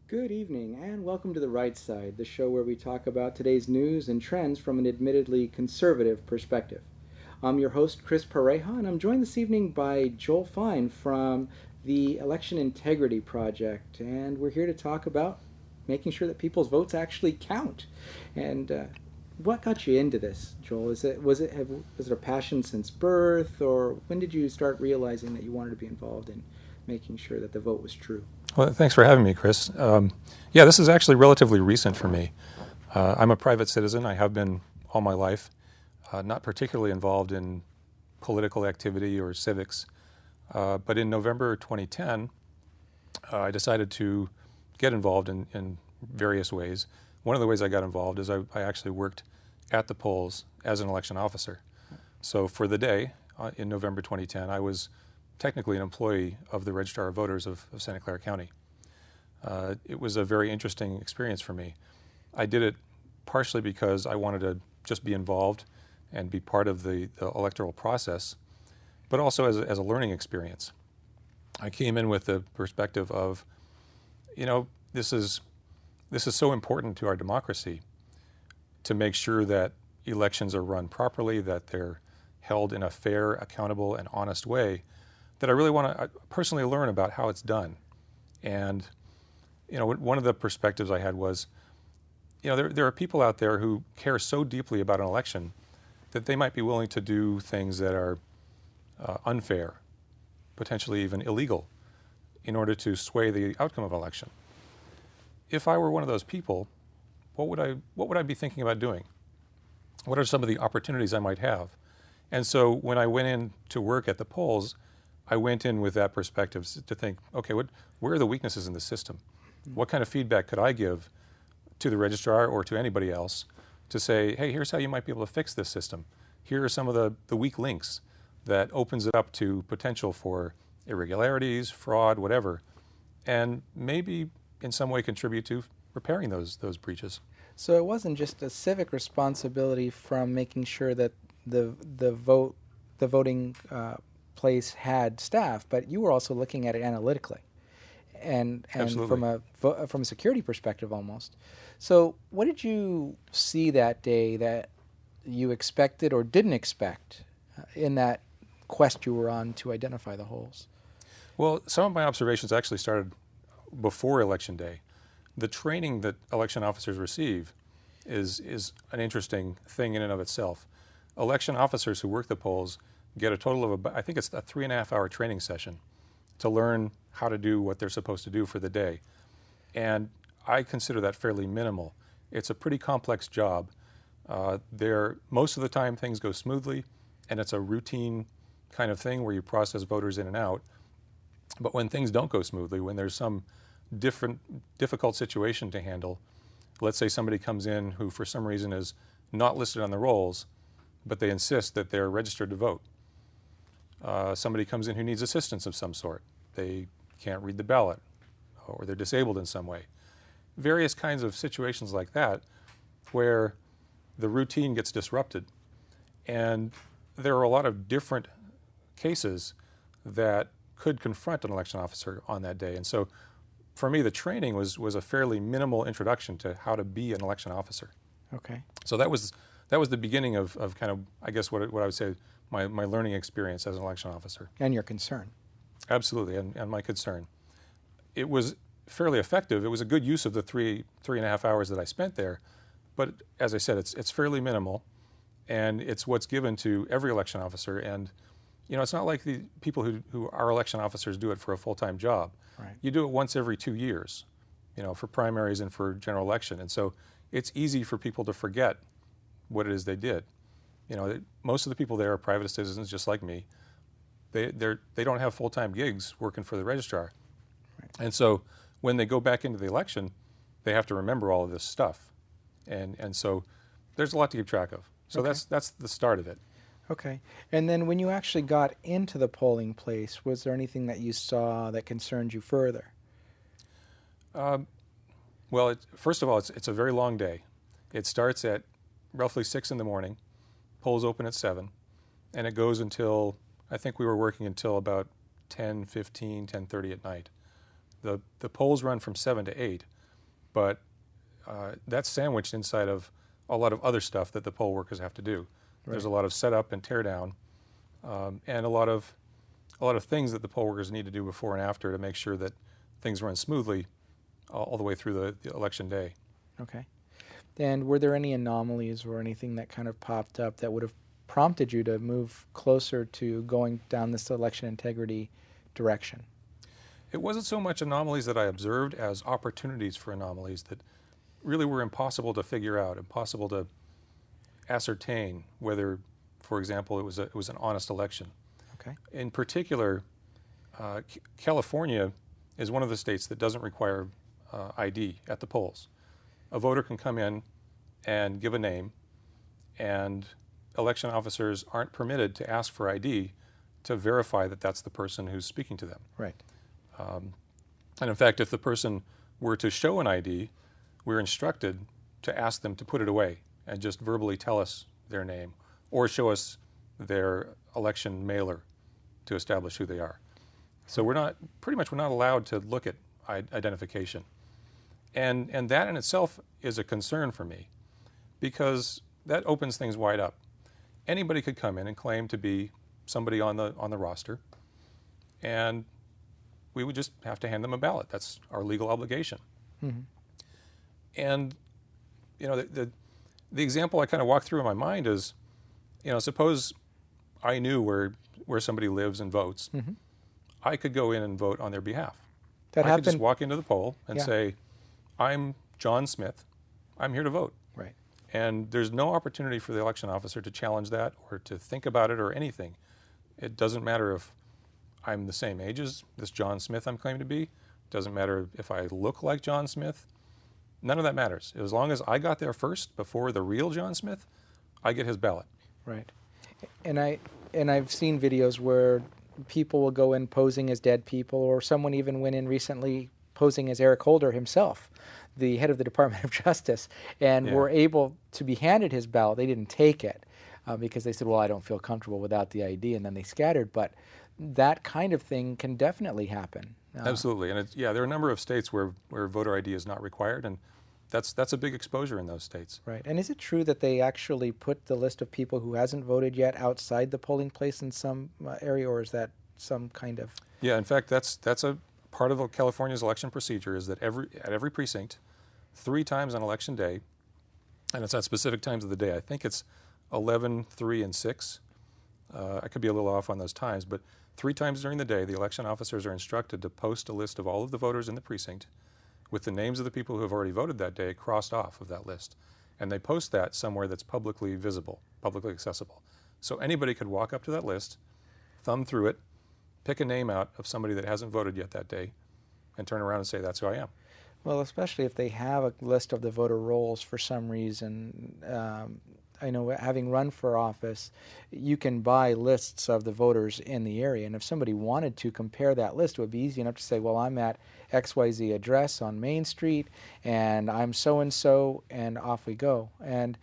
Good evening, and welcome to The Right Side, the show where we talk about today's news and trends from an admittedly conservative perspective. I'm your host, Chris Pareja, and I'm joined this evening by Joel Fine from the Election Integrity Project, and we're here to talk about making sure that people's votes actually count. And what got you into this, Joel? Was it a passion since birth, or when did you start realizing that you wanted to be involved in making sure that the vote was true? Well, thanks for having me, Chris. Yeah, this is actually relatively recent for me. I'm a private citizen. I have been all my life, not particularly involved in political activity or civics. But in November 2010, I decided to get involved in various ways. One of the ways I got involved is I actually worked at the polls as an election officer. So for the day, in November 2010, I was technically an employee of the Registrar of Voters of Santa Clara County. It was a very interesting experience for me. I did it partially because I wanted to just be involved and be part of the electoral process, but also as a learning experience. I came in with the perspective of, this is so important to our democracy to make sure that elections are run properly, that they're held in a fair, accountable, and honest way, that I really want to personally learn about how it's done. And one of the perspectives I had was, there are people out there who care so deeply about an election that they might be willing to do things that are unfair, potentially even illegal, in order to sway the outcome of an election. If I were one of those people, what would I be thinking about doing? What are some of the opportunities I might have? And so when I went in to work at the polls, I went in with that perspective to think, okay, where are the weaknesses in the system? What kind of feedback could I give to the registrar or to anybody else to say, hey, here's how you might be able to fix this system. Here are some of the weak links that opens it up to potential for irregularities, fraud, whatever, and maybe in some way contribute to repairing those breaches. So it wasn't just a civic responsibility from making sure that the voting place had staff, but you were also looking at it analytically, and Absolutely. from a security perspective almost. So what did you see that day that you expected or didn't expect in that quest you were on to identify the holes? Well, some of my observations actually started before Election Day. The training that election officers receive is an interesting thing in and of itself. Election officers who work the polls get a total of, I think it's a 3.5 hour training session to learn how to do what they're supposed to do for the day. And I consider that fairly minimal. It's a pretty complex job. Most of the time things go smoothly, and it's a routine kind of thing where you process voters in and out. But when things don't go smoothly, when there's some difficult situation to handle, let's say somebody comes in who for some reason is not listed on the rolls, but they insist that they're registered to vote. Somebody comes in who needs assistance of some sort. They can't read the ballot, or they're disabled in some way. Various kinds of situations like that where the routine gets disrupted. And there are a lot of different cases that could confront an election officer on that day. And so for me, the training was a fairly minimal introduction to how to be an election officer. Okay. So that was the beginning of kind of, I guess, what I would say my learning experience as an election officer. And your concern. Absolutely, and my concern. It was fairly effective. It was a good use of the 3.5 hours that I spent there. But as I said, it's fairly minimal, and it's what's given to every election officer. And it's not like the people who are election officers do it for a full-time job. Right. You do it once every 2 years, for primaries and for general election. And so it's easy for people to forget what it is they did. Most of the people there are private citizens just like me. They don't have full-time gigs working for the registrar. Right. And so when they go back into the election, they have to remember all of this stuff. And so there's a lot to keep track of. So Okay. that's the start of it. Okay. And then when you actually got into the polling place, was there anything that you saw that concerned you further? Well, first of all, it's a very long day. It starts at roughly 6 in the morning. Polls open at 7, and it goes until, I think we were working until about 10:15, 10:30 at night. The polls run from 7 to 8, but that's sandwiched inside of a lot of other stuff that the poll workers have to do. Right. There's a lot of setup and tear down, and a lot of things that the poll workers need to do before and after to make sure that things run smoothly all the way through the election day. Okay. And were there any anomalies or anything that kind of popped up that would have prompted you to move closer to going down this election integrity direction? It wasn't so much anomalies that I observed as opportunities for anomalies that really were impossible to figure out, impossible to ascertain whether, for example, it was an honest election. Okay. In particular, California is one of the states that doesn't require ID at the polls. A voter can come in and give a name, and election officers aren't permitted to ask for ID to verify that that's the person who's speaking to them. Right. And in fact, if the person were to show an ID, we're instructed to ask them to put it away and just verbally tell us their name or show us their election mailer to establish who they are. So we're not allowed to look at identification. And that in itself is a concern for me, because that opens things wide up. Anybody could come in and claim to be somebody on the roster, and we would just have to hand them a ballot. That's our legal obligation. Mm-hmm. And the example I kind of walk through in my mind is, suppose I knew where somebody lives and votes. Mm-hmm. I could go in and vote on their behalf. That I happened. could just walk into the poll and Yeah. say, I'm John Smith. I'm here to vote. Right. And there's no opportunity for the election officer to challenge that or to think about it or anything. It doesn't matter if I'm the same age as this John Smith I'm claiming to be. It doesn't matter if I look like John Smith. None of that matters. As long as I got there first before the real John Smith, I get his ballot. Right. And I've seen videos where people will go in posing as dead people, or someone even went in recently posing as Eric Holder himself, the head of the Department of Justice, and were able to be handed his ballot. They didn't take it because they said, well, I don't feel comfortable without the ID, and then they scattered. But that kind of thing can definitely happen. Absolutely. And there are a number of states where voter ID is not required, and that's a big exposure in those states. Right. And is it true that they actually put the list of people who hasn't voted yet outside the polling place in some area, or is that some kind of... Yeah, in fact, that's a part of California's election procedure, is that at every precinct, 3 times on election day, and it's at specific times of the day. I think it's 11, 3, and 6. I could be a little off on those times, but 3 times during the day, the election officers are instructed to post a list of all of the voters in the precinct with the names of the people who have already voted that day crossed off of that list. And they post that somewhere that's publicly visible, publicly accessible. So anybody could walk up to that list, thumb through it, pick a name out of somebody that hasn't voted yet that day, and turn around and say, that's who I am. Well, especially if they have a list of the voter rolls for some reason. I know, having run for office, you can buy lists of the voters in the area, and if somebody wanted to compare that list, it would be easy enough to say, well, I'm at XYZ address on Main Street, and I'm so-and-so, and off we go. And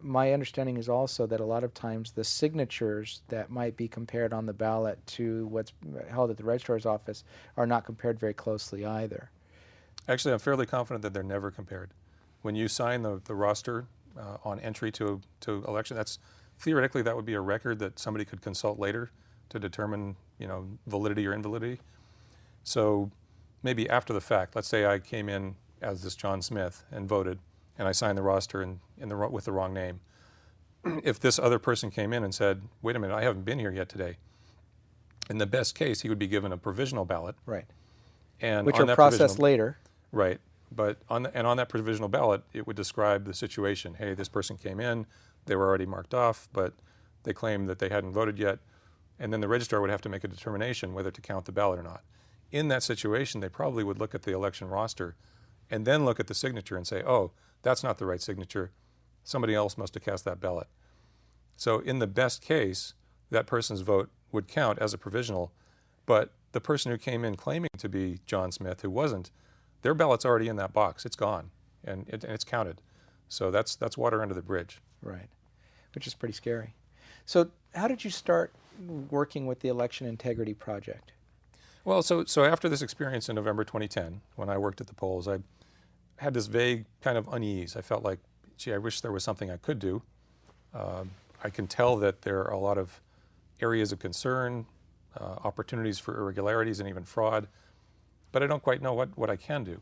my understanding is also that a lot of times the signatures that might be compared on the ballot to what's held at the registrar's office are not compared very closely either. Actually, I'm fairly confident that they're never compared. When you sign the roster on entry to election, that's theoretically that would be a record that somebody could consult later to determine validity or invalidity. So maybe after the fact, let's say I came in as this John Smith and voted, and I signed the roster with the wrong name. If this other person came in and said, wait a minute, I haven't been here yet today, in the best case, he would be given a provisional ballot. Right. And which on are that processed later. Right. But on that provisional ballot, it would describe the situation. Hey, this person came in, they were already marked off, but they claimed that they hadn't voted yet. And then the registrar would have to make a determination whether to count the ballot or not. In that situation, they probably would look at the election roster and then look at the signature and say, oh, that's not the right signature. Somebody else must have cast that ballot. So in the best case, that person's vote would count as a provisional, but the person who came in claiming to be John Smith, who wasn't, their ballot's already in that box. It's gone, and it's counted. So that's water under the bridge. Right, which is pretty scary. So how did you start working with the Election Integrity Project? Well, so after this experience in November 2010, when I worked at the polls, I had this vague kind of unease. I felt like, gee, I wish there was something I could do. I can tell that there are a lot of areas of concern, opportunities for irregularities and even fraud, but I don't quite know what I can do.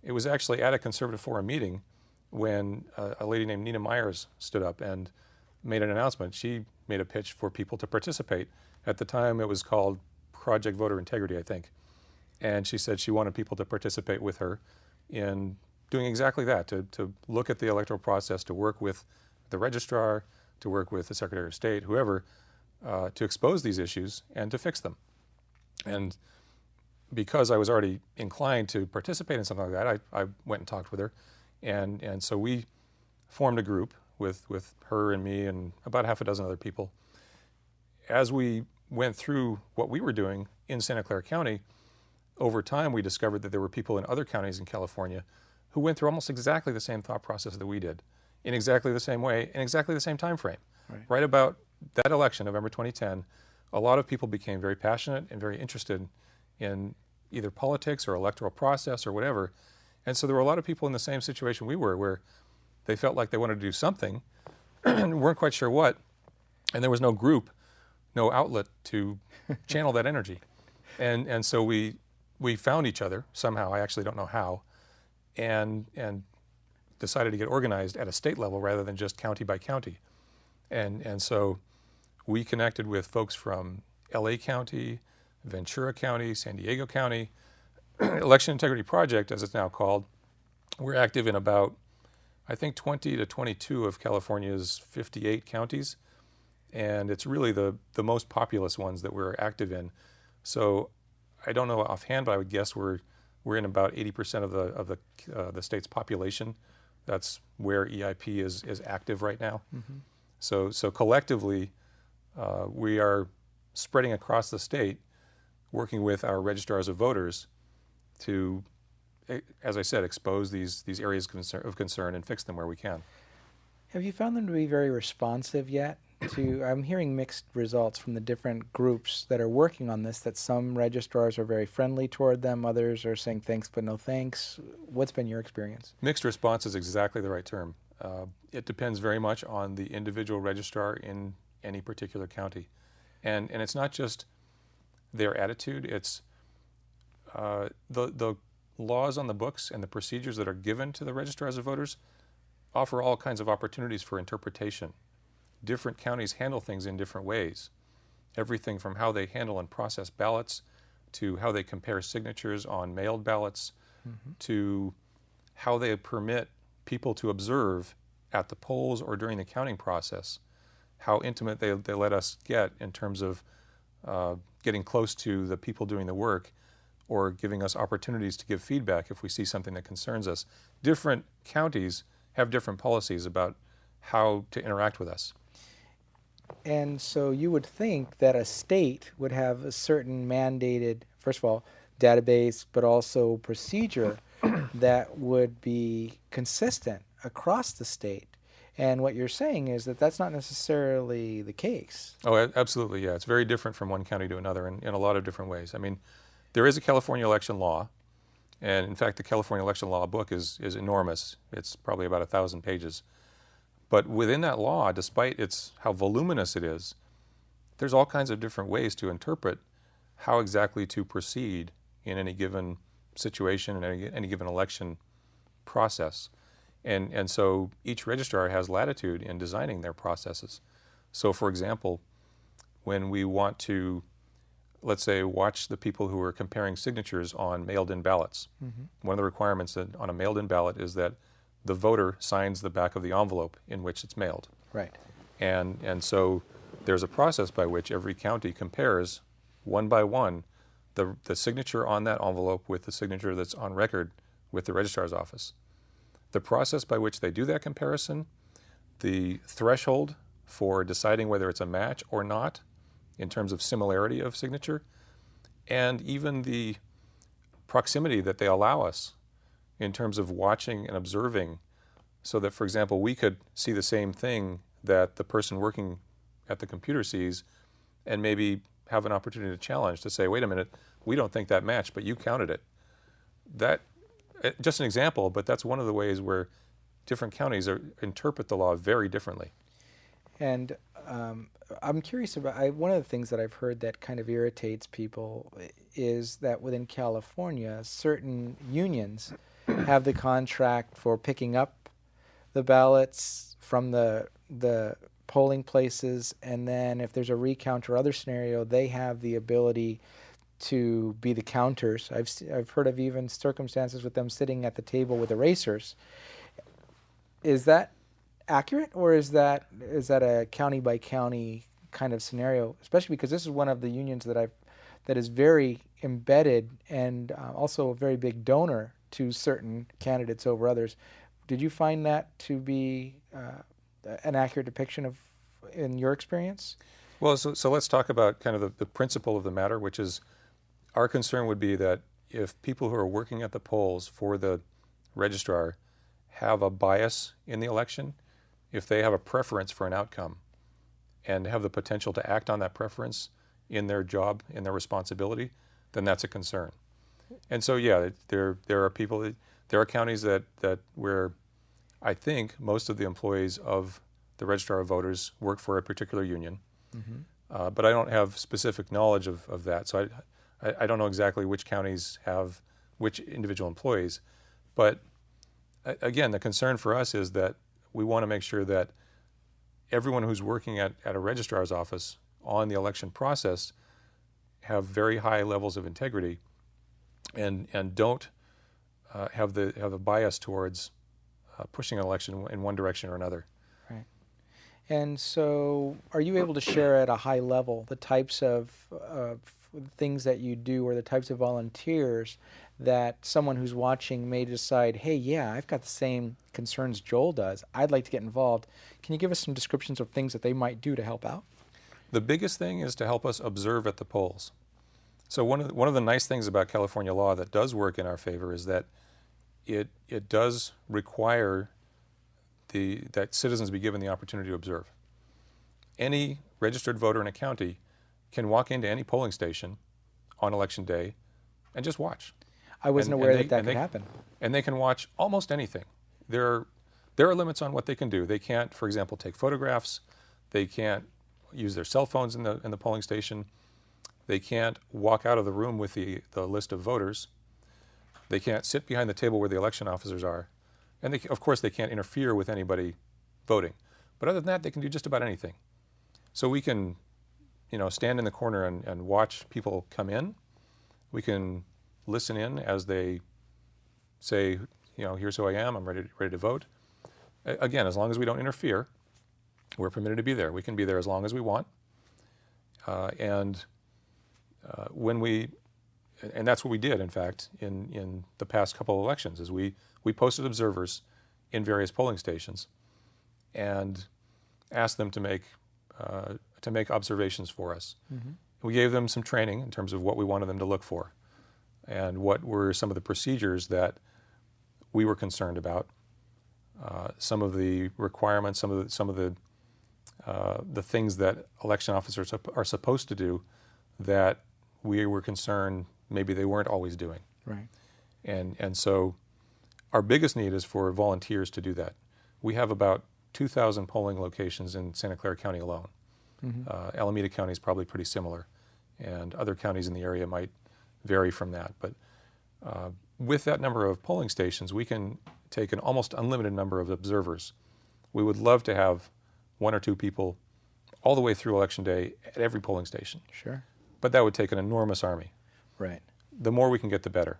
It was actually at a conservative forum meeting when a lady named Nina Myers stood up and made an announcement. She made a pitch for people to participate. At the time, it was called Project Voter Integrity, I think. And she said she wanted people to participate with her in doing exactly that, to look at the electoral process, to work with the registrar, to work with the Secretary of State, whoever, to expose these issues and to fix them. And because I was already inclined to participate in something like that, I went and talked with her. And so we formed a group with her and me and about half a dozen other people. As we went through what we were doing in Santa Clara County, over time we discovered that there were people in other counties in California who went through almost exactly the same thought process that we did, in exactly the same way, in exactly the same time frame. Right about that election, November 2010, a lot of people became very passionate and very interested in either politics or electoral process or whatever. And so there were a lot of people in the same situation we were, where they felt like they wanted to do something and weren't quite sure what, and there was no group, no outlet to channel that energy. And so we found each other somehow, I actually don't know how, and decided to get organized at a state level rather than just county by county. And so we connected with folks from LA County, Ventura County, San Diego County. Election Integrity Project, as it's now called, we're active in about, I think, 20 to 22 of California's 58 counties. And it's really the most populous ones that we're active in. So I don't know offhand, but I would guess we're in about 80% of the state's population. That's where EIP is active right now. Mm-hmm. So collectively, we are spreading across the state, working with our registrars of voters to, as I said, expose these areas of concern and fix them where we can. Have you found them to be very responsive yet? I'm hearing mixed results from the different groups that are working on this, that some registrars are very friendly toward them, others are saying thanks but no thanks. What's been your experience? Mixed response is exactly the right term. It depends very much on the individual registrar in any particular county. And it's not just their attitude, it's the laws on the books and the procedures that are given to the registrars of voters offer all kinds of opportunities for interpretation. Different counties handle things in different ways. Everything from how they handle and process ballots to how they compare signatures on mailed ballots, mm-hmm. to how they permit people to observe at the polls or during the counting process, how intimate they let us get in terms of getting close to the people doing the work or giving us opportunities to give feedback if we see something that concerns us. Different counties have different policies about how to interact with us. And so you would think that a state would have a certain mandated, first of all, database, but also procedure that would be consistent across the state. And what you're saying is that that's not necessarily the case. Oh, absolutely, yeah. It's very different from one county to another in a lot of different ways. I mean, there is a California election law, and in fact, the California election law book is enormous. It's probably about 1,000 pages. But within that law, despite how voluminous it is, there's all kinds of different ways to interpret how exactly to proceed in any given situation, in any given election process. And so each registrar has latitude in designing their processes. So for example, when we want to, let's say, watch the people who are comparing signatures on mailed-in ballots, mm-hmm. one of the requirements on a mailed-in ballot is that the voter signs the back of the envelope in which it's mailed. Right. And so there's a process by which every county compares, one by one, the signature on that envelope with the signature that's on record with the registrar's office. The process by which they do that comparison, the threshold for deciding whether it's a match or not in terms of similarity of signature, and even the proximity that they allow us in terms of watching and observing, so that, for example, we could see the same thing that the person working at the computer sees and maybe have an opportunity to challenge, to say, wait a minute, we don't think that matched, but you counted it. That, just an example, but that's one of the ways where different counties interpret the law very differently. And I'm curious about, one of the things that I've heard that kind of irritates people is that within California, certain unions have the contract for picking up the ballots from the polling places, and then if there's a recount or other scenario, they have the ability to be the counters. I've heard of even circumstances with them sitting at the table with erasers. Is that accurate, or is that a county by county kind of scenario? Especially because this is one of the unions that is very embedded and also a very big donor to certain candidates over others. Did you find that to be an accurate depiction of, in your experience? Well, so let's talk about kind of the principle of the matter, which is our concern would be that if people who are working at the polls for the registrar have a bias in the election, if they have a preference for an outcome and have the potential to act on that preference in their job, in their responsibility, then that's a concern. And so, yeah, there are people, there are counties that where I think most of the employees of the registrar of voters work for a particular union, but I don't have specific knowledge of that. So I don't know exactly which counties have which individual employees. But again, the concern for us is that we want to make sure that everyone who's working at a registrar's office on the election process have very high levels of integrity and don't have the bias towards pushing an election in one direction or another. Right. And so are you able to share at a high level the types of things that you do, or the types of volunteers that someone who's watching may decide, hey, yeah, I've got the same concerns Joel does. I'd like to get involved. Can you give us some descriptions of things that they might do to help out? The biggest thing is to help us observe at the polls. So one of the nice things about California law that does work in our favor is that it does require that citizens be given the opportunity to observe. Any registered voter in a county can walk into any polling station on election day and just watch. I wasn't aware that could happen. And they can watch almost anything. There are limits on what they can do. They can't, for example, take photographs. They can't use their cell phones in the polling station. They can't walk out of the room with the list of voters. They can't sit behind the table where the election officers are. And of course, they can't interfere with anybody voting. But other than that, they can do just about anything. So we can, stand in the corner and watch people come in. We can listen in as they say, here's who I am, I'm ready to vote. Again, as long as we don't interfere, we're permitted to be there. We can be there as long as we want. And that's what we did, in fact, in the past couple of elections, is we posted observers in various polling stations and asked them to make observations for us. Mm-hmm. We gave them some training in terms of what we wanted them to look for and what were some of the procedures that we were concerned about, some of the requirements, some of the things that election officers are supposed to do that we were concerned maybe they weren't always doing. Right. And so our biggest need is for volunteers to do that. We have about 2,000 polling locations in Santa Clara County alone. Mm-hmm. Alameda County is probably pretty similar, and other counties in the area might vary from that. But with that number of polling stations, we can take an almost unlimited number of observers. We would love to have one or two people all the way through Election Day at every polling station. Sure. But that would take an enormous army. Right. The more we can get, the better.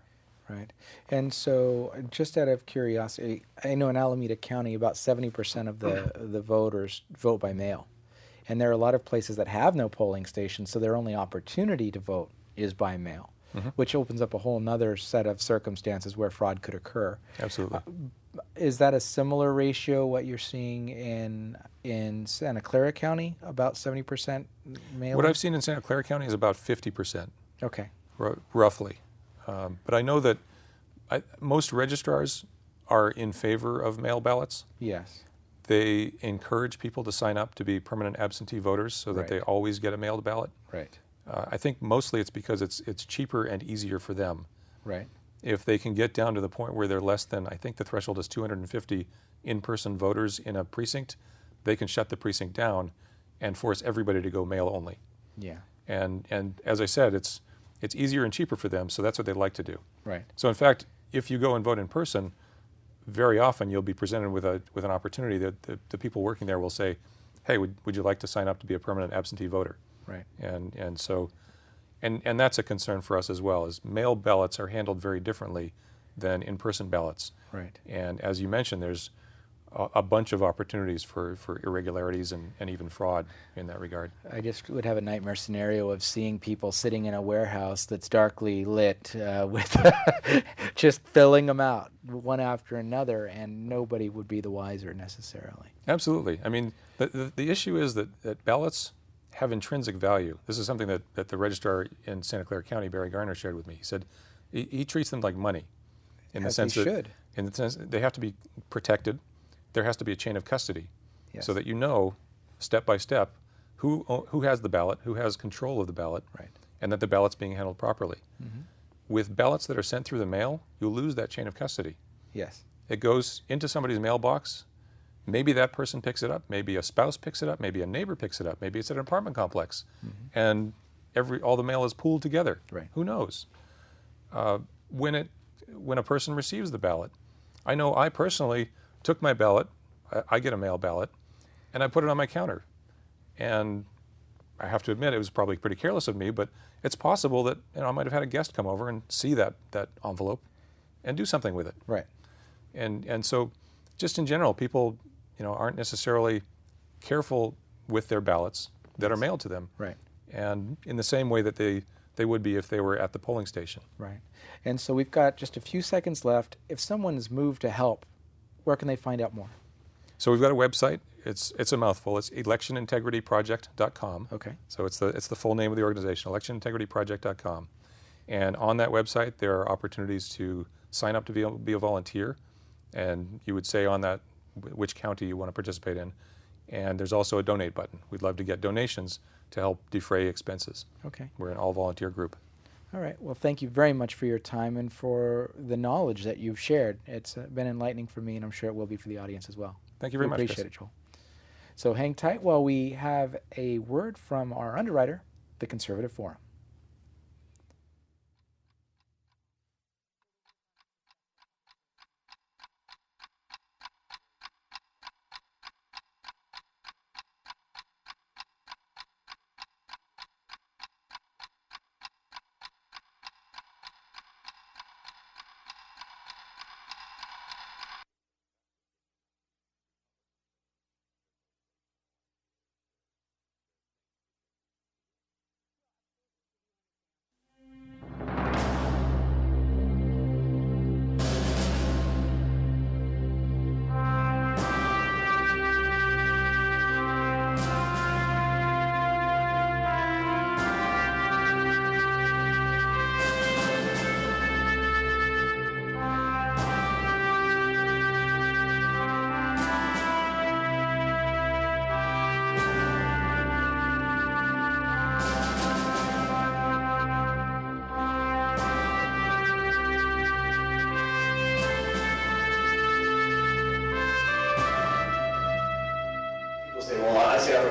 Right. And so, just out of curiosity, I know in Alameda County about 70% of the voters vote by mail. And there are a lot of places that have no polling stations, so their only opportunity to vote is by mail, mm-hmm. which opens up a whole other set of circumstances where fraud could occur. Absolutely. Is that a similar ratio, what you're seeing in Santa Clara County, about 70% mail? What I've seen in Santa Clara County is about 50%. Okay. Roughly. But I know that most registrars are in favor of mail ballots. Yes. They encourage people to sign up to be permanent absentee voters so that right. they always get a mailed ballot. Right. I think mostly it's because it's cheaper and easier for them. Right. If they can get down to the point where they're less than, I think the threshold is 250 in-person voters in a precinct, they can shut the precinct down and force everybody to go mail only. Yeah. And as I said, it's easier and cheaper for them, so that's what they like to do. Right. So in fact, if you go and vote in person, very often you'll be presented with an opportunity that the people working there will say, hey, would you like to sign up to be a permanent absentee voter? Right. And so that's a concern for us as well, is mail ballots are handled very differently than in-person ballots. Right. And as you mentioned, there's a bunch of opportunities for irregularities and even fraud in that regard. I just would have a nightmare scenario of seeing people sitting in a warehouse that's darkly lit with just filling them out one after another, and nobody would be the wiser necessarily. Absolutely. I mean, the issue is that ballots have intrinsic value. This is something that the registrar in Santa Clara County, Barry Garner, shared with me. He said he treats them like money, in the sense that they have to be protected. There has to be a chain of custody, yes, so that you know step by step who has the ballot, who has control of the ballot, right, and that the ballot's being handled properly. Mm-hmm. With ballots that are sent through the mail, you lose that chain of custody. Yes. It goes into somebody's mailbox. Maybe that person picks it up. Maybe a spouse picks it up. Maybe a neighbor picks it up. Maybe it's at an apartment complex, mm-hmm, and all the mail is pooled together. Right. Who knows? When a person receives the ballot, I know I personally took my ballot. I get a mail ballot, and I put it on my counter. And I have to admit, it was probably pretty careless of me, but it's possible that I might have had a guest come over and see that envelope and do something with it. Right. And so, just in general, people aren't necessarily careful with their ballots that are mailed to them. Right. And in the same way that they would be if they were at the polling station. Right. And so we've got just a few seconds left. If someone's moved to help, where can they find out more? So we've got a website. It's a mouthful. It's electionintegrityproject.com. Okay. So it's the full name of the organization, electionintegrityproject.com. And on that website, there are opportunities to sign up to be a volunteer. And you would say on that which county you want to participate in. And there's also a donate button. We'd love to get donations to help defray expenses. Okay. We're an all-volunteer group. All right. Well, thank you very much for your time and for the knowledge that you've shared. It's been enlightening for me, and I'm sure it will be for the audience as well. Thank you very much, Chris. Appreciate it, Joel. So hang tight while we have a word from our underwriter, the Conservative Forum.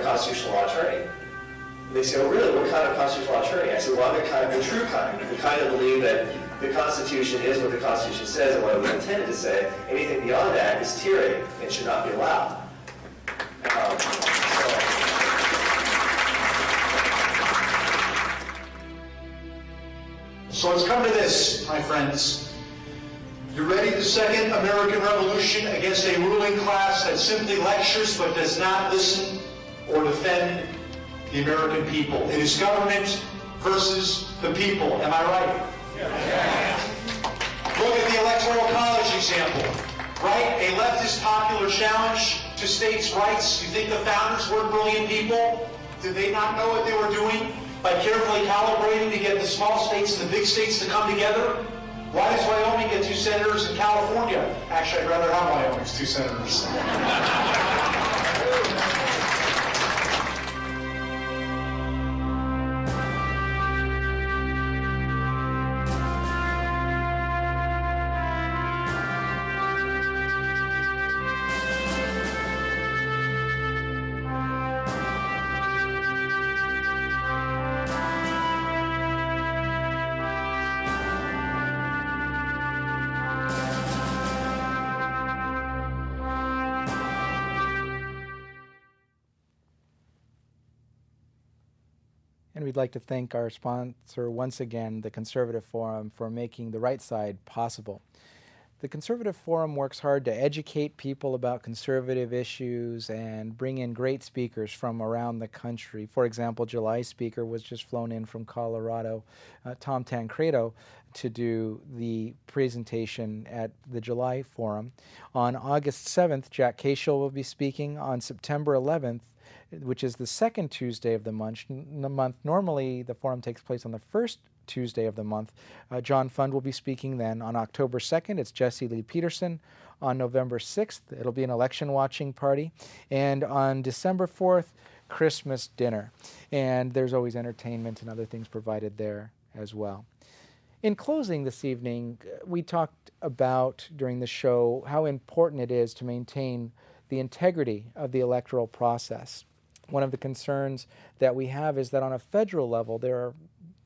Constitutional law attorney. And they say, oh really, what kind of constitutional law attorney? I say, well, I'm the true kind. The kind that believe that the Constitution is what the Constitution says and what it was intended to say. Anything beyond that is tyranny and should not be allowed. So let's come to this, my friends. You ready the second American Revolution against a ruling class that simply lectures but does not listen or defend the American people? It is government versus the people. Am I right? Yeah. Look at the Electoral College example. Right? A leftist popular challenge to states' rights. You think the founders weren't brilliant people? Did they not know what they were doing by carefully calibrating to get the small states and the big states to come together? Why does Wyoming get 2 senators in California? Actually, I'd rather have Wyoming's 2 senators. we'd like to thank our sponsor once again, the Conservative Forum, for making the right side possible. The Conservative Forum works hard to educate people about conservative issues and bring in great speakers from around the country. For example, July's speaker was just flown in from Colorado, Tom Tancredo, to do the presentation at the July Forum. On August 7th, Jack Cashel will be speaking. On September 11th, which is the second Tuesday of the month. Normally, the forum takes place on the first Tuesday of the month. John Fund will be speaking then. On October 2nd, it's Jesse Lee Peterson. On November 6th, it'll be an election watching party. And on December 4th, Christmas dinner. And there's always entertainment and other things provided there as well. In closing this evening, we talked about during the show how important it is to maintain the integrity of the electoral process. One of the concerns that we have is that on a federal level, there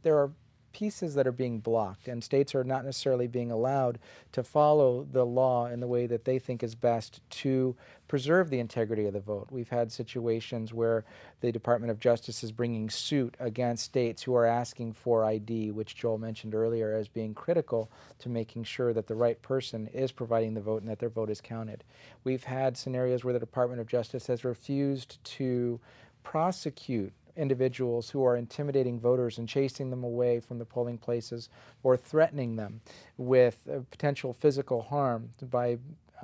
are pieces that are being blocked, and states are not necessarily being allowed to follow the law in the way that they think is best to preserve the integrity of the vote. We've had situations where the Department of Justice is bringing suit against states who are asking for ID, which Joel mentioned earlier as being critical to making sure that the right person is providing the vote and that their vote is counted. We've had scenarios where the Department of Justice has refused to prosecute individuals who are intimidating voters and chasing them away from the polling places or threatening them with potential physical harm by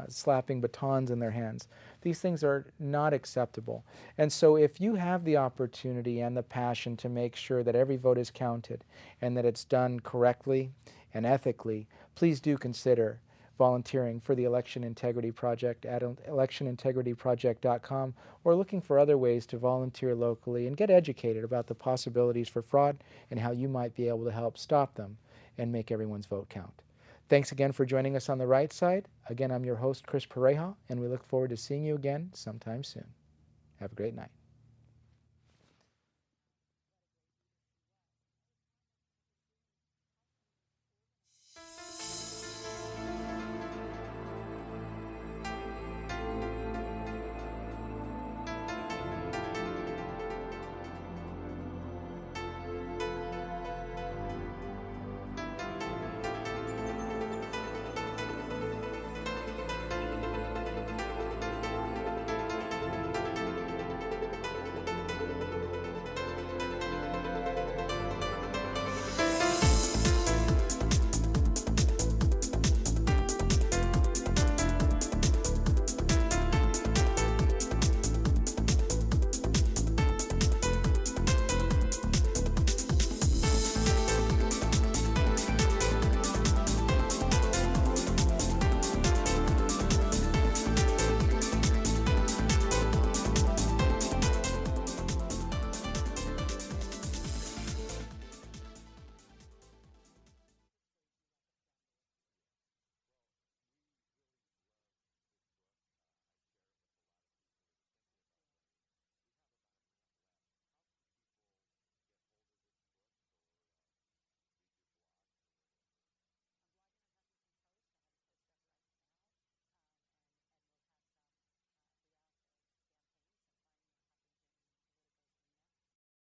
slapping batons in their hands. These things are not acceptable. And so if you have the opportunity and the passion to make sure that every vote is counted and that it's done correctly and ethically, please do consider volunteering for the Election Integrity Project at electionintegrityproject.com, or looking for other ways to volunteer locally and get educated about the possibilities for fraud and how you might be able to help stop them and make everyone's vote count. Thanks again for joining us on The Right Side. Again, I'm your host, Chris Pareja, and we look forward to seeing you again sometime soon. Have a great night.